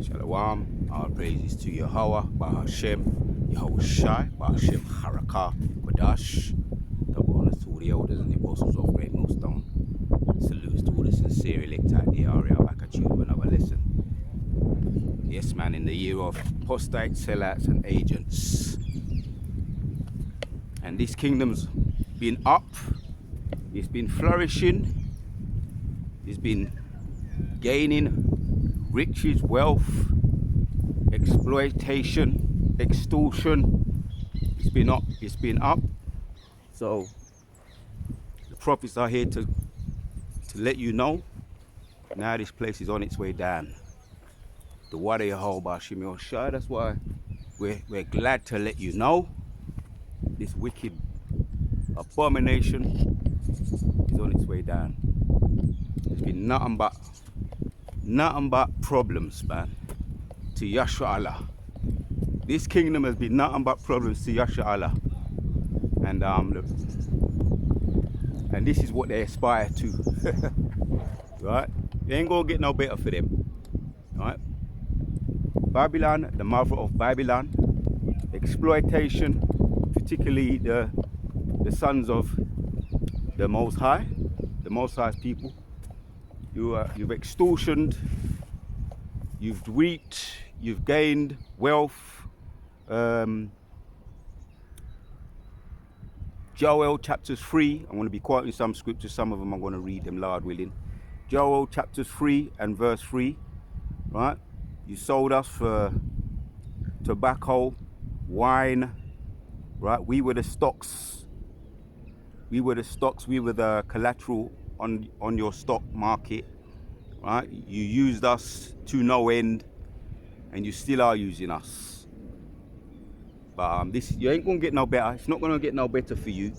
Shalom, all praises to Yahweh, Bahashem, Yahweh Shai, Bahashem Harakah, Kodash. Double honors to all the elders and the apostles of Great Millstone. Salutes to all the sincere elect at the area back at you with another lesson. Yes, man, in the year of apostates, sellouts, and agents. And this kingdom's been up, it's been flourishing, it's been gaining riches, wealth, exploitation, extortion. It's been up. So the prophets are here to let you know. Now this place is on its way down. The Wadi Yehovah Shimei Shai. That's why we're glad to let you know this wicked abomination is on its way down. It's been nothing but problems, man, to Yasha Allah. This kingdom has been nothing but problems to Yasha Allah. And this is what they aspire to. Right? It ain't gonna get no better for them. Right? Babylon, the mother of Babylon, exploitation, particularly the sons of the Most High, the Most High's people. You've extortioned, you've reaped, you've gained wealth. Joel chapters 3, I'm going to be quoting some scriptures, some of them I'm going to read them, Lord willing. Joel chapters 3 and verse 3, right? You sold us for tobacco, wine, right? We were the stocks. We were the collateral on your stock market, right? You used us to no end, and you still are using us. But you ain't gonna get no better. It's not gonna get no better for you,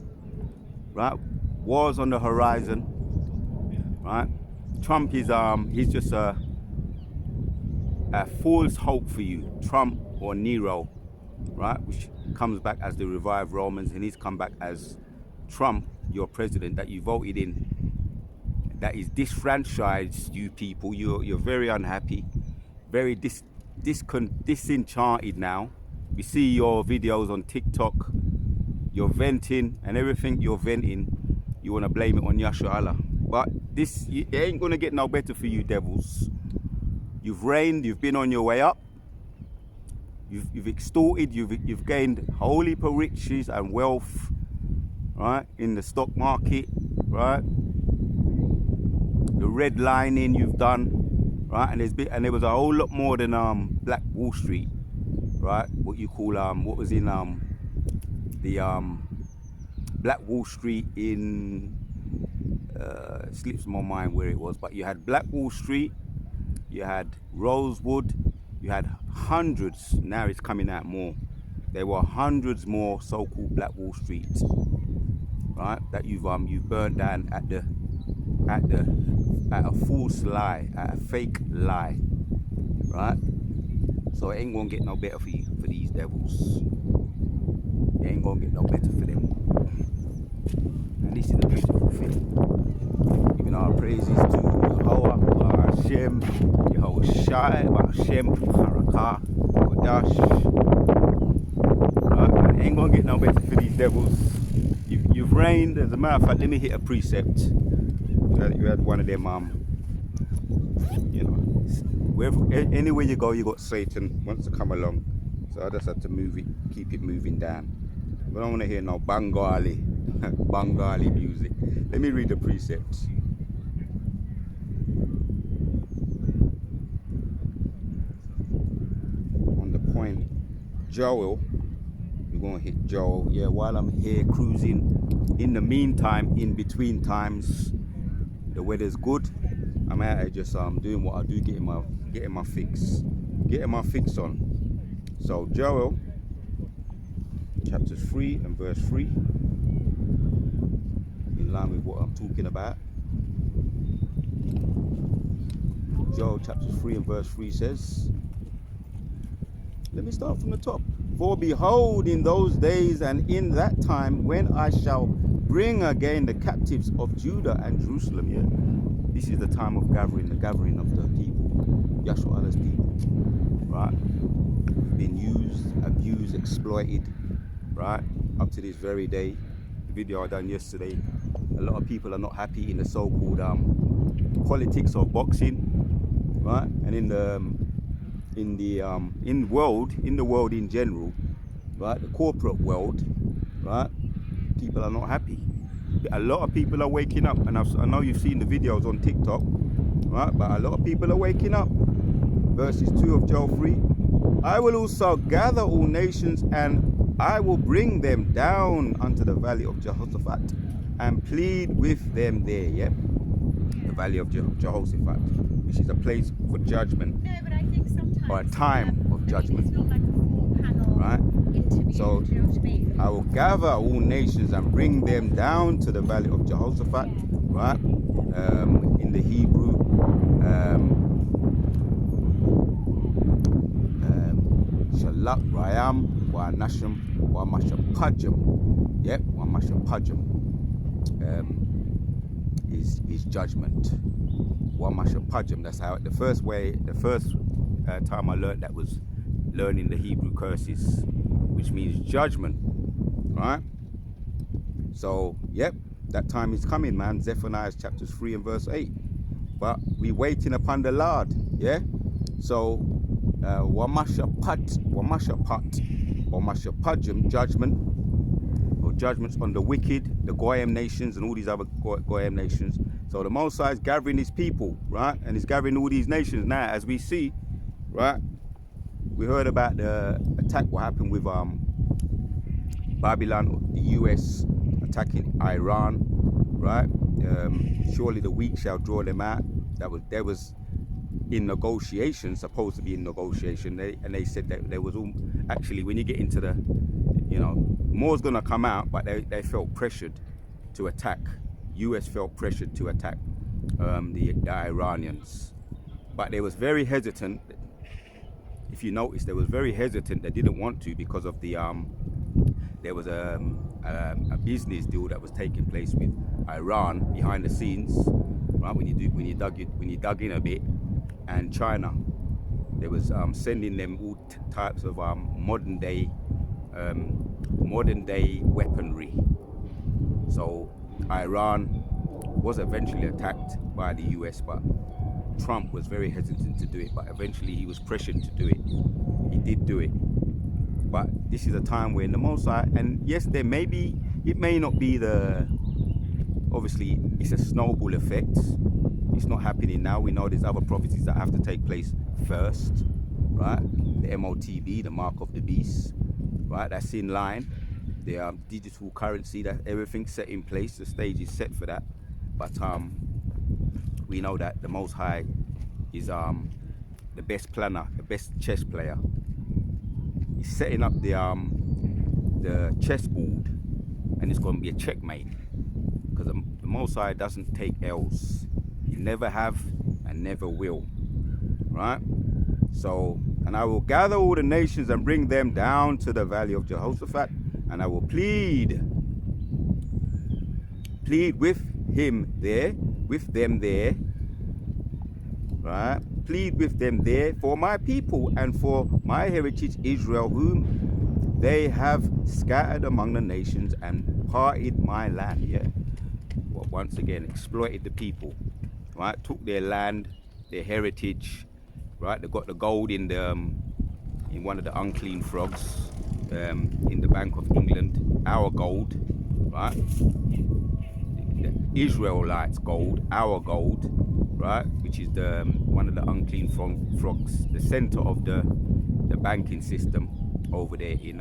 right? Wars on the horizon, right? Trump is he's just a false hope for you. Trump or Nero, right? Which comes back as the revived Romans, and he's come back as Trump, your president that you voted in. That is disfranchised you people. You're very unhappy, very disenchanted now. We see your videos on TikTok. You're venting, and everything you're venting, you want to blame it on Yasha Allah. But it ain't gonna get no better for you devils. You've reigned. You've been on your way up. You've extorted. You've gained holy riches and wealth, right, in the stock market, right? The redlining you've done, right? And there was a whole lot more than Black Wall Street, right? What you call what was in the Black Wall Street in slips my mind where it was, but you had Black Wall Street, you had Rosewood, you had hundreds. Now it's coming out more. There were hundreds more so-called Black Wall Streets, right? That you've burnt down at a false lie, at a fake lie, right? So it ain't gonna get no better for you, for these devils. It ain't gonna get no better for them. And this is a beautiful thing. Giving our praises to Yahweh, Hashem, Yahweh Shai, Hashem, Harakah, Kodash. Right? It ain't gonna get no better for these devils. You've reigned. As a matter of fact, let me hit a precept. You had one of them, anywhere you go, you got Satan wants to come along. So I just had to keep it moving down. We don't want to hear no Bengali music. Let me read the precepts. On the point, Joel, we're going to hit Joel. Yeah, while I'm here cruising, in the meantime, in between times, the weather's good. I'm out here just doing what I do, getting my fix on. So Joel, chapters 3 and verse 3, in line with what I'm talking about. Joel chapters 3 and verse 3 says, let me start from the top. For behold, in those days and in that time, when I shall bring again the captives of Judah and Jerusalem, This is the time of gathering, the gathering of the people, Yahshua Allah's people, right? Been used, abused, exploited, right? Up to this very day. The video I done yesterday, a lot of people are not happy in the so-called politics of boxing, right? And in the world in general, right? The corporate world, right? People are not happy. A lot of people are waking up, and I know you've seen the videos on TikTok, right? But a lot of people are waking up. Verses 2 of Joel 3. I will also gather all nations, and I will bring them down unto the valley of Jehoshaphat, and plead with them there. Yep, the valley of Jehoshaphat, which is a place for judgment, No, but I think sometimes, or a time of judgment. It's not like a full panel Right? interview. So Do you know what I mean? I will gather all nations and bring them down to the valley of Jehoshaphat, right? In the Hebrew, Shalak Rayam wa Nasham wa Mashapajam. Yep, wa Mashapajam is judgment. Wa Mashapajam. That's how the first time I learned that was learning the Hebrew curses, which means judgment, right? So, yep, that time is coming, man. Zephaniah chapters 3 and verse 8. But we waiting upon the Lord, yeah? So, Wamashapajim, judgment, or judgments on the wicked, the Goyim nations, and all these other Goyim nations. So the Most High is gathering his people, right? And he's gathering all these nations now, as we see, right? We heard about the attack, what happened with Babylon, the US attacking Iran, right? Surely the weak shall draw them out. There was in negotiation, supposed to be in negotiation, and they said that there was all, actually, when you get into the, more's gonna come out, but they felt pressured to attack. US felt pressured to attack the Iranians, but they was very hesitant. If you notice, they was very hesitant. They didn't want to because of the there was a business deal that was taking place with Iran behind the scenes, right? When you dug in a bit, and China, they was sending them all types of modern day weaponry. So Iran was eventually attacked by the US, but Trump was very hesitant to do it, but eventually he was pressured to do it. He did do it. But this is a time where the Most High, and yes, it may not be obviously it's a snowball effect. It's not happening now. We know there's other prophecies that have to take place first, right? The MOTB, the mark of the beast, right? That's in line. The digital currency, that everything's set in place. The stage is set for that. But we know that the Most High is the best planner, the best chess player. He's setting up the chessboard, and it's going to be a checkmate, because the Most High doesn't take L's. He never have and never will, right? So, and I will gather all the nations and bring them down to the valley of Jehoshaphat, and I will plead with them there, right? Plead with them there for my people and for my heritage Israel, whom they have scattered among the nations and parted my land. Yeah, well, once again exploited the people, right? Took their land, their heritage, right? They got the gold in one of the unclean frogs in the Bank of England, our gold, right? The Israelites' gold, our gold, right? Which is one of the unclean frogs, the center of the banking system over there in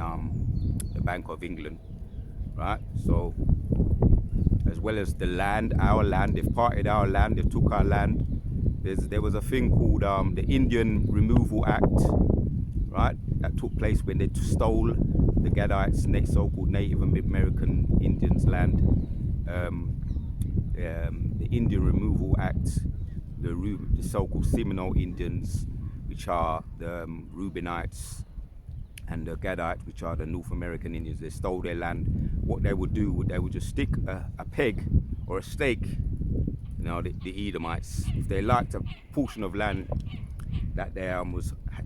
the Bank of England, right? So, as well as the land, our land, they've parted our land, they took our land. There was a thing called the Indian Removal Act, right? That took place when they stole the Gadites, so-called Native American Indians' land. The Indian Removal Act, the so-called Seminole Indians, which are the Reubenites, and the Gadites, which are the North American Indians, they stole their land. What they would do, they would just stick a peg or a stake You know, the Edomites, if they liked a portion of land that they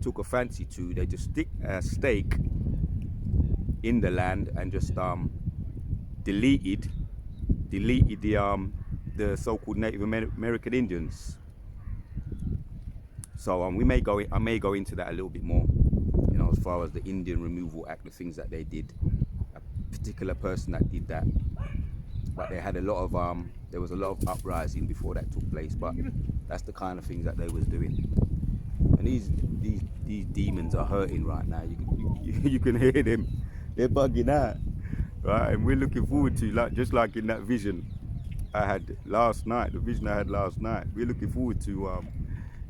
took a fancy to, they just stick a stake in the land and just deleted the so-called Native American Indians. So I may go into that a little bit more, you know, as far as the Indian Removal Act, the things that they did. A particular person that did that, but they had a lot of there was a lot of uprising before that took place. But that's the kind of things that they was doing. And these demons are hurting right now. You can hear them. They're bugging out, right? And we're looking forward to, like, just like in that vision I had last night, the vision I had last night. We're looking forward to,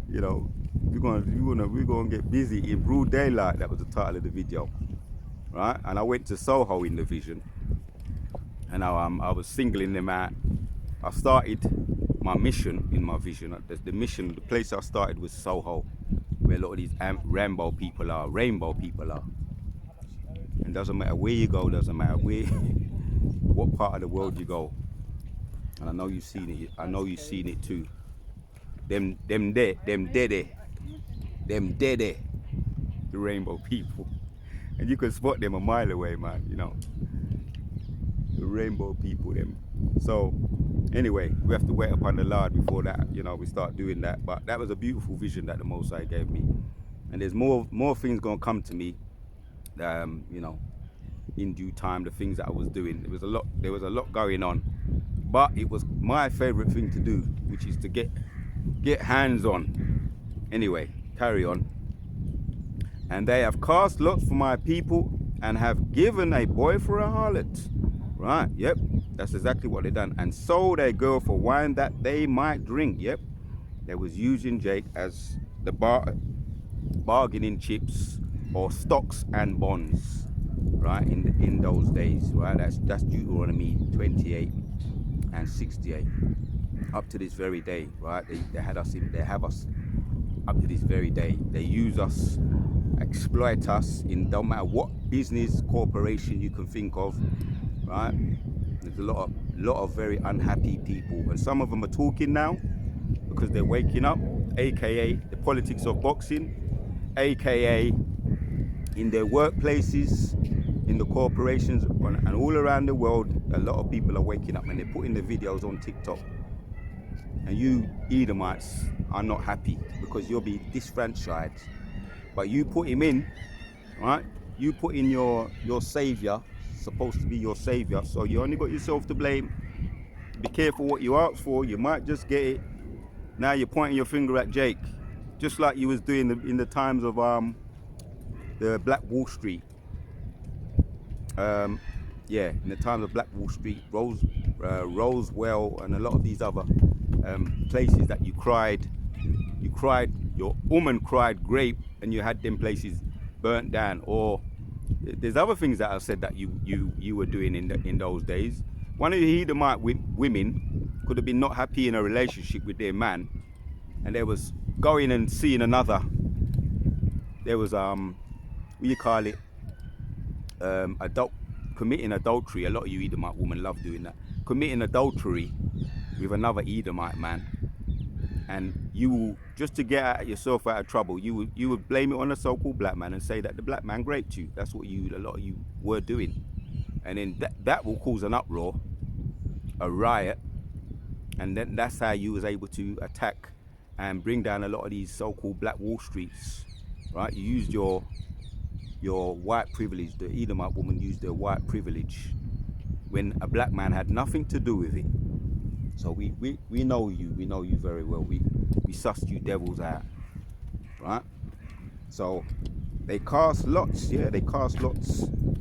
you know, we're gonna get busy in broad daylight. That was the title of the video, right? And I went to Soho in the vision, and I was singling them out. I started my mission in my vision. The place I started was Soho, where a lot of these rainbow people are. And doesn't matter where you go, doesn't matter what part of the world you go. And I know you've seen it. I know you've seen it too. Them dead, the rainbow people. And you can spot them a mile away, man, you know. The rainbow people, them. So anyway, we have to wait upon the Lord before that, you know, we start doing that. But that was a beautiful vision that the Most High gave me. And there's more things gonna come to me, you know, in due time. The things that I was doing, there was a lot going on, but it was my favorite thing to do, which is to get hands on. Anyway, carry on. And they have cast lots for my people and have given a boy for a harlot. Right, yep, that's exactly what they done. And sold a girl for wine that they might drink. Yep, they was using Jake as the bargaining chips or stocks and bonds, right, in those days, right? That's Deuteronomy 28 and 68. Up to this very day, right? They have us up to this very day. They use us, exploit us in don't matter what business corporation you can think of, right? There's a lot of very unhappy people, and some of them are talking now because they're waking up, aka the politics of boxing, aka in their workplaces, in the corporations, and all around the world. A lot of people are waking up and they're putting the videos on TikTok. And you Edomites are not happy because you'll be disfranchised. But you put him in, right? You put in your savior, supposed to be your savior, so you only got yourself to blame. Be careful what you ask for, you might just get it. Now you're pointing your finger at Jake, just like you was doing in the times of the Black Wall Street. Yeah, in the times of Black Wall Street, Roswell, and a lot of these other places that you cried, your woman cried grape, and you had them places burnt down. Or there's other things that I said that you were doing in those days. One of the Edomite women could have been not happy in a relationship with their man, and they was going and seeing another. There was what you call it, committing adultery. A lot of you Edomite women love doing that. Committing adultery with another Edomite man, and you will, just to get yourself out of trouble, you would blame it on a so-called black man and say that the black man raped you. That's what a lot of you were doing, and then that will cause an uproar, a riot, and then that's how you was able to attack and bring down a lot of these so-called Black Wall Streets, right? You used your white privilege. The Edomite woman used their white privilege when a black man had nothing to do with it. So we know you very well. We sussed you devils out, right? So they cast lots, yeah,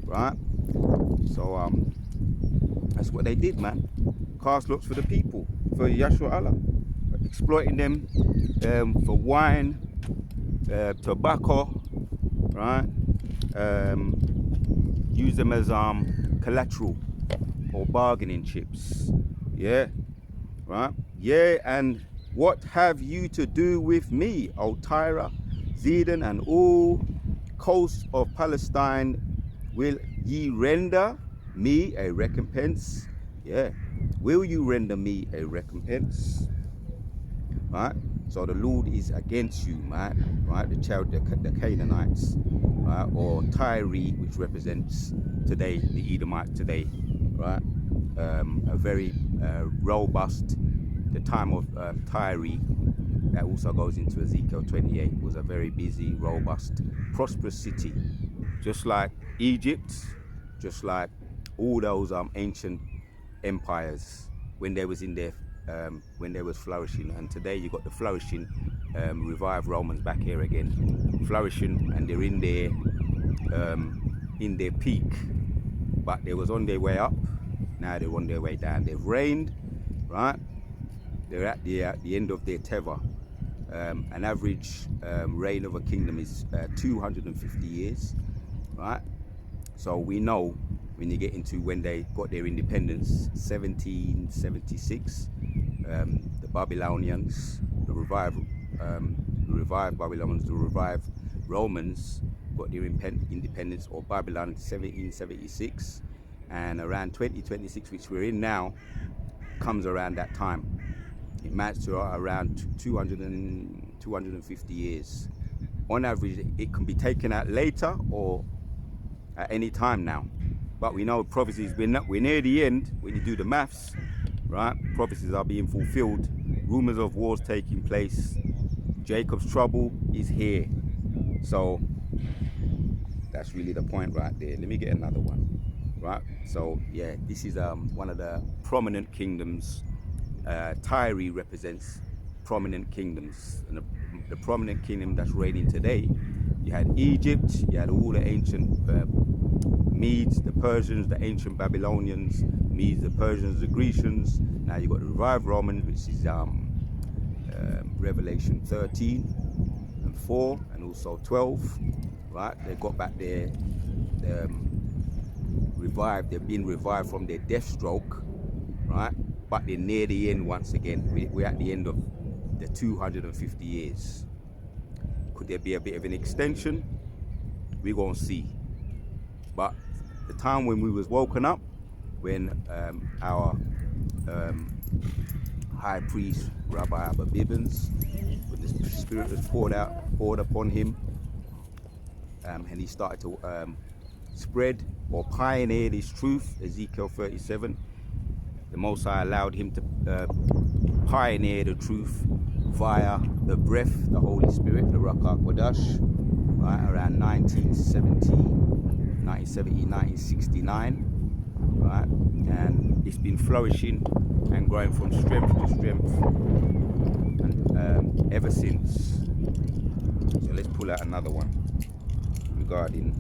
right? So that's what they did, man. Cast lots for the people, for Yahshua Allah, exploiting them for wine, tobacco, right? Use them as collateral or bargaining chips, yeah, right? Yeah, and what have you to do with me, O Tyre, Zidon, and all coasts of Palestine? Will ye render me a recompense? Yeah, will you render me a recompense? right? So the Lord is against you, man, right? The Canaanites, right? Or Tyre, which represents today, the Edomite today, right? A very robust, the time of Tyre, that also goes into Ezekiel 28, was a very busy, robust, prosperous city. Just like Egypt, just like all those ancient empires when they was in their when they was flourishing. And today you got the flourishing revived Romans back here again, flourishing, and they're in their peak, but they was on their way up. Now they're on their way down. They've reigned, right? They're at the end of their tether. An average reign of a kingdom is 250 years, right? So we know when you get into when they got their independence, 1776, the Babylonians, the revived Babylonians, the revived Romans got their independence, or Babylon, 1776, and around 2026, which we're in now, comes around that time. It amounts to around 250 years. On average, it can be taken out later or at any time now. But we know prophecies, we're near the end. When you do the maths, right? Prophecies are being fulfilled. Rumors of wars taking place. Jacob's trouble is here. So that's really the point right there. Let me get another one, right? So yeah, this is one of the prominent kingdoms. Tyre represents prominent kingdoms, and the prominent kingdom that's reigning today. You had Egypt, you had all the ancient Medes, the Persians, the ancient Babylonians, Medes, the Persians, the Grecians. Now you got the revived Romans, which is Revelation 13 and 4, and also 12. Right, they got back their revived. They've been revived from their death stroke, right? But they're near the end once again. We're at the end of the 250 years. Could there be a bit of an extension? We're gonna see. But the time when we was woken up, when our high priest, Rabbi Abba Bibbins, when the Spirit was poured upon him, and he started to spread or pioneer this truth, Ezekiel 37, the Most High allowed him to pioneer the truth via the breath, the Holy Spirit, the Ruach HaKodesh, right, around 1970, 1969, right? And it's been flourishing and growing from strength to strength, and ever since. So let's pull out another one regarding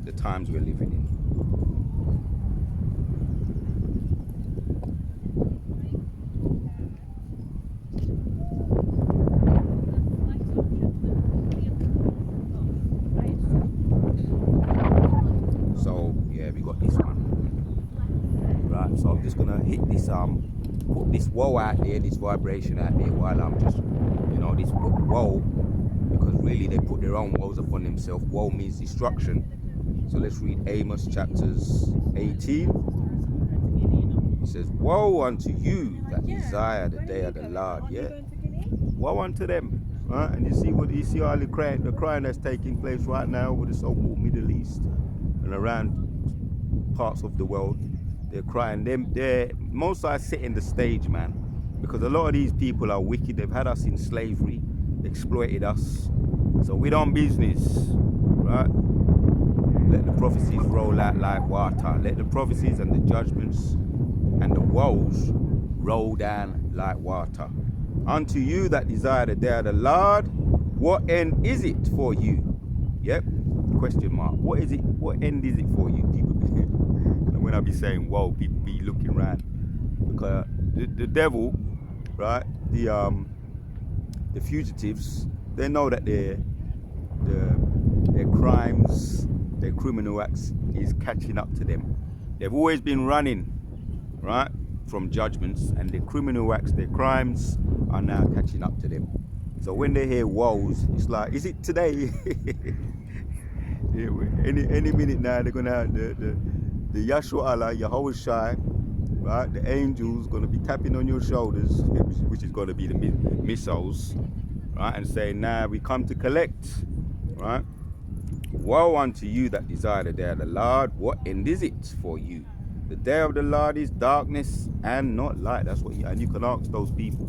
the times we're living in. So yeah, we got this one. Right, so I'm just gonna hit this put this woe out there, this vibration out there, while I'm just, this woe, because really they put their own woes upon themselves. Woe means destruction. So let's read Amos chapters 18. It says, woe unto you that desire the day of the Lord. Yeah, woe unto them, right? And you see all the crying that's taking place right now with the so-called Middle East and around parts of the world. They're crying. They're most are setting the stage, man, because a lot of these people are wicked. They've had us in slavery, exploited us. So we done business, right? Let the prophecies roll out like water. Let the prophecies and the judgments and the woes roll down like water. Unto you that desire the day of the Lord, what end is it for you? Yep. Question mark. What is it? What end is it for you? People be, and when I be saying whoa, people be looking around, because the devil, right? The fugitives, they know that their crimes, their criminal acts is catching up to them. They've always been running, right, from judgments, and their criminal acts, their crimes are now catching up to them. So when they hear woes, it's like, is it today? Yeah, any minute now they're gonna have the Yahshua Allah, Yahweh Shai, right? The angels going to be tapping on your shoulders, which is going to be the missiles, right? And saying, "Now we come to collect," right? Woe unto you that desire the day of the Lord. What end is it for you? The day of the Lord is darkness and not light. That's what and you can ask those people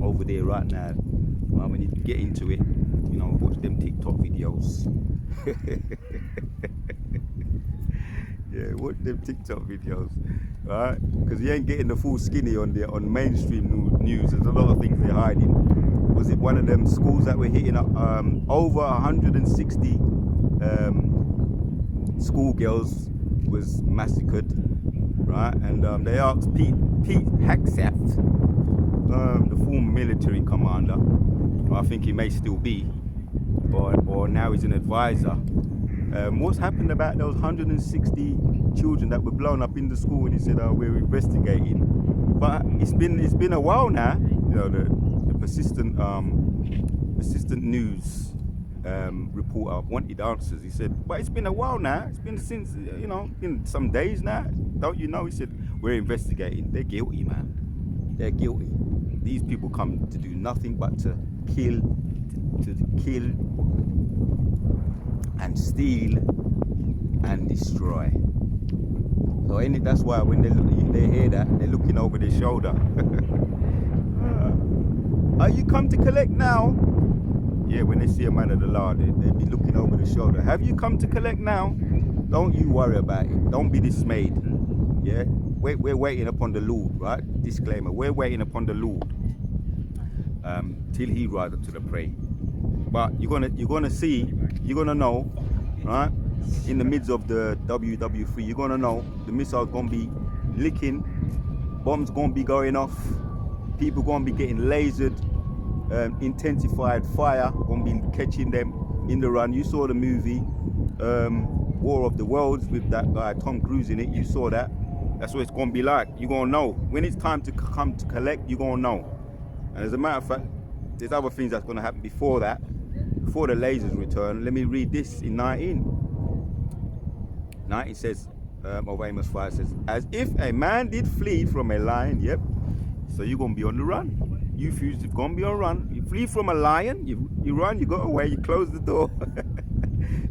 over there right now. When you get into it, watch them TikTok videos. Yeah, watch them TikTok videos, right? Because you ain't getting the full skinny on mainstream news. There's a lot of things they're hiding. Was it one of them schools that were hitting up over 160 schoolgirls was massacred, right? And they asked Pete Hegseth, the former military commander, I think he may still be, or now he's an advisor. What's happened about those 160 children that were blown up in the school? And he said, "Oh, we're investigating." But it's been a while now. The persistent news reporter wanted answers. He said, "But it's been a while now. It's been since been some days now. Don't you know?" He said, "We're investigating." They're guilty, man. They're guilty. These people come to do nothing but to kill and steal and destroy. So that's why when they hear that, they're looking over their shoulder. Are you come to collect now? Yeah, when they see a man of the Lord, they be looking over the shoulder. Have you come to collect now? Don't you worry about it. Don't be dismayed. Yeah, we're waiting upon the Lord, right? Disclaimer: we're waiting upon the Lord till He rise up to the prey. But you're gonna see, you're gonna know, right? In the midst of the WW3, you're gonna know the missile's gonna be licking, bombs gonna be going off, people gonna be getting lasered, intensified fire gonna be catching them in the run. You saw the movie War of the Worlds with that guy Tom Cruise in it. You saw that. That's what it's gonna be like. You're gonna know when it's time to come to collect. You're gonna know. And as a matter of fact, there's other things that's gonna happen before that. Before the lasers return, let me read this in 19 says, of Amos 5 says, "As if a man did flee from a lion," yep, so you're going to be on the run. You fugitive going to be on the run. You flee from a lion, you run, you go away, you close the door.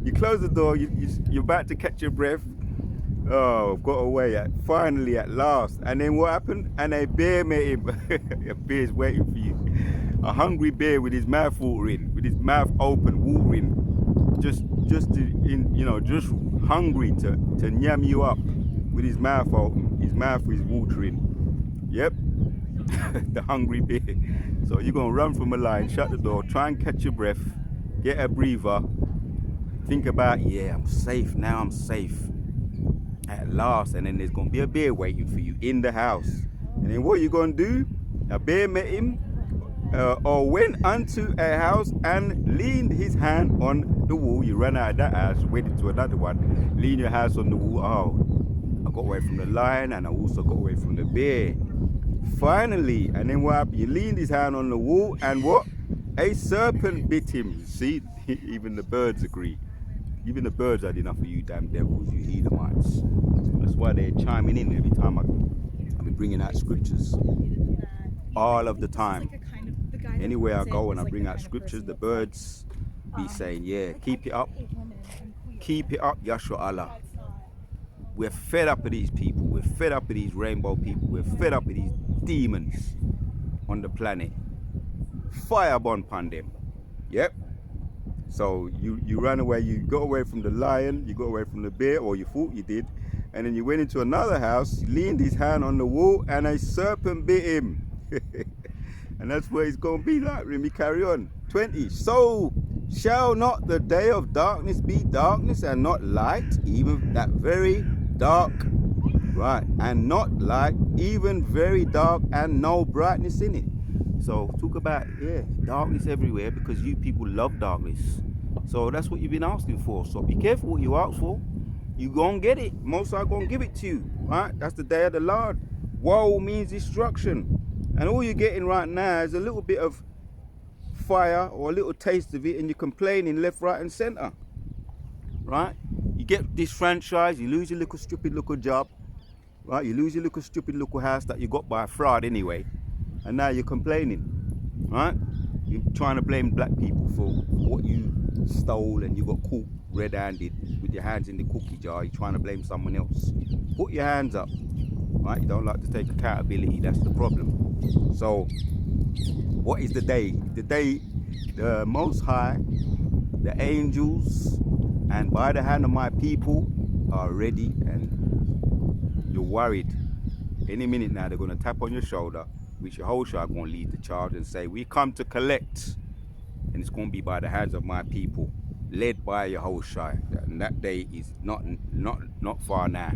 You close the door, you're about to catch your breath. Oh, got away finally at last. And then what happened? And a bear met him. A bear's waiting for you. A hungry bear with his mouth watering, with his mouth open, watering, just hungry to nyam you up with his mouth open. His mouth is watering. Yep, the hungry bear. So you're gonna run from a lion, shut the door, try and catch your breath, get a breather, think about, yeah, I'm safe now. I'm safe at last. And then there's gonna be a bear waiting for you in the house. And then what are you gonna do? A bear met him. Or went unto a house and leaned his hand on the wall. You ran out of that house, went into another one, lean your house on the wall. Oh, I got away from the lion and I also got away from the bear. Finally, and then what happened? He leaned his hand on the wall and what? A serpent bit him. See, even the birds agree. Even the birds had enough of you damn devils, you Edomites. That's why they're chiming in every time I've been bringing out scriptures. All of the time. Anywhere I go and I bring out scriptures, the birds be saying, yeah, keep it up, Yahshua Allah. We're fed up of these people, we're fed up of these rainbow people, we're fed up of these demons on the planet. Fire burn upon them. Yep. So you ran away, you got away from the lion, you got away from the bear, or you thought you did, and then you went into another house, leaned his hand on the wall, and a serpent bit him. And that's where it's going to be like. Let me carry on. 20. So shall not the day of darkness be darkness and not light, even that very dark, right? And not light, even very dark and no brightness in it. So talk about, yeah, darkness everywhere because you people love darkness. So that's what you've been asking for. So be careful what you ask for. You gonna get it. Most are gonna give it to you, right? That's the day of the Lord. Woe means destruction. And all you're getting right now is a little bit of fire or a little taste of it, and you're complaining left, right, and center. Right? You get disfranchised, you lose your little stupid little job, right? You lose your little stupid little house that you got by fraud anyway, and now you're complaining, right? You're trying to blame black people for what you stole and you got caught red-handed with your hands in the cookie jar. You're trying to blame someone else. Put your hands up, right? You don't like to take accountability. That's the problem. So, what is the day? The day, the Most High, the angels, and by the hand of my people are ready, and you're worried. Any minute now, they're going to tap on your shoulder, which Yehoshua are going to lead the charge and say, we come to collect. And it's going to be by the hands of my people, led by Yehoshua. And that day is not far now.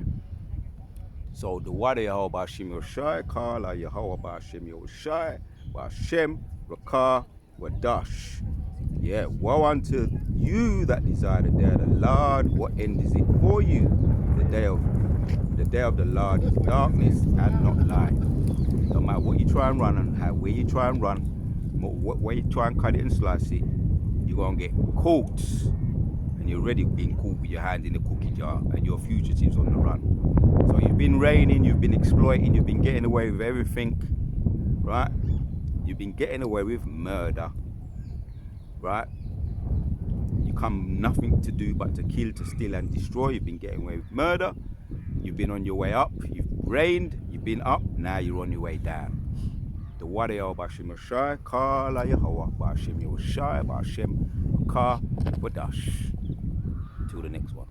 So the Wada Yahweh Ba'Shem Yoshai, Kala Yahweh Ba'Shem Yoshai, Ba'Shem Rakah Wadash. Yeah, woe unto you that desire the day of the Lord. What end is it for you? The day of the Lord is darkness and not light. No matter what you try and run and where you try and run, what way you try and cut it and slice it, you're gonna get caught. And you're already being caught with your hand in the cookie jar, and your fugitives on the run. So you've been reigning, you've been exploiting, you've been getting away with everything, right? You've been getting away with murder, right? You come nothing to do but to kill, to steal and destroy. You've been getting away with murder. You've been on your way up, you've reigned, you've been up, now you're on your way down. The Wada Yahweh Ba'Shem Yoshai, Kala Yahweh Ba'Shem Yoshai, Ba'Shem Ka Wadash. Till the next one.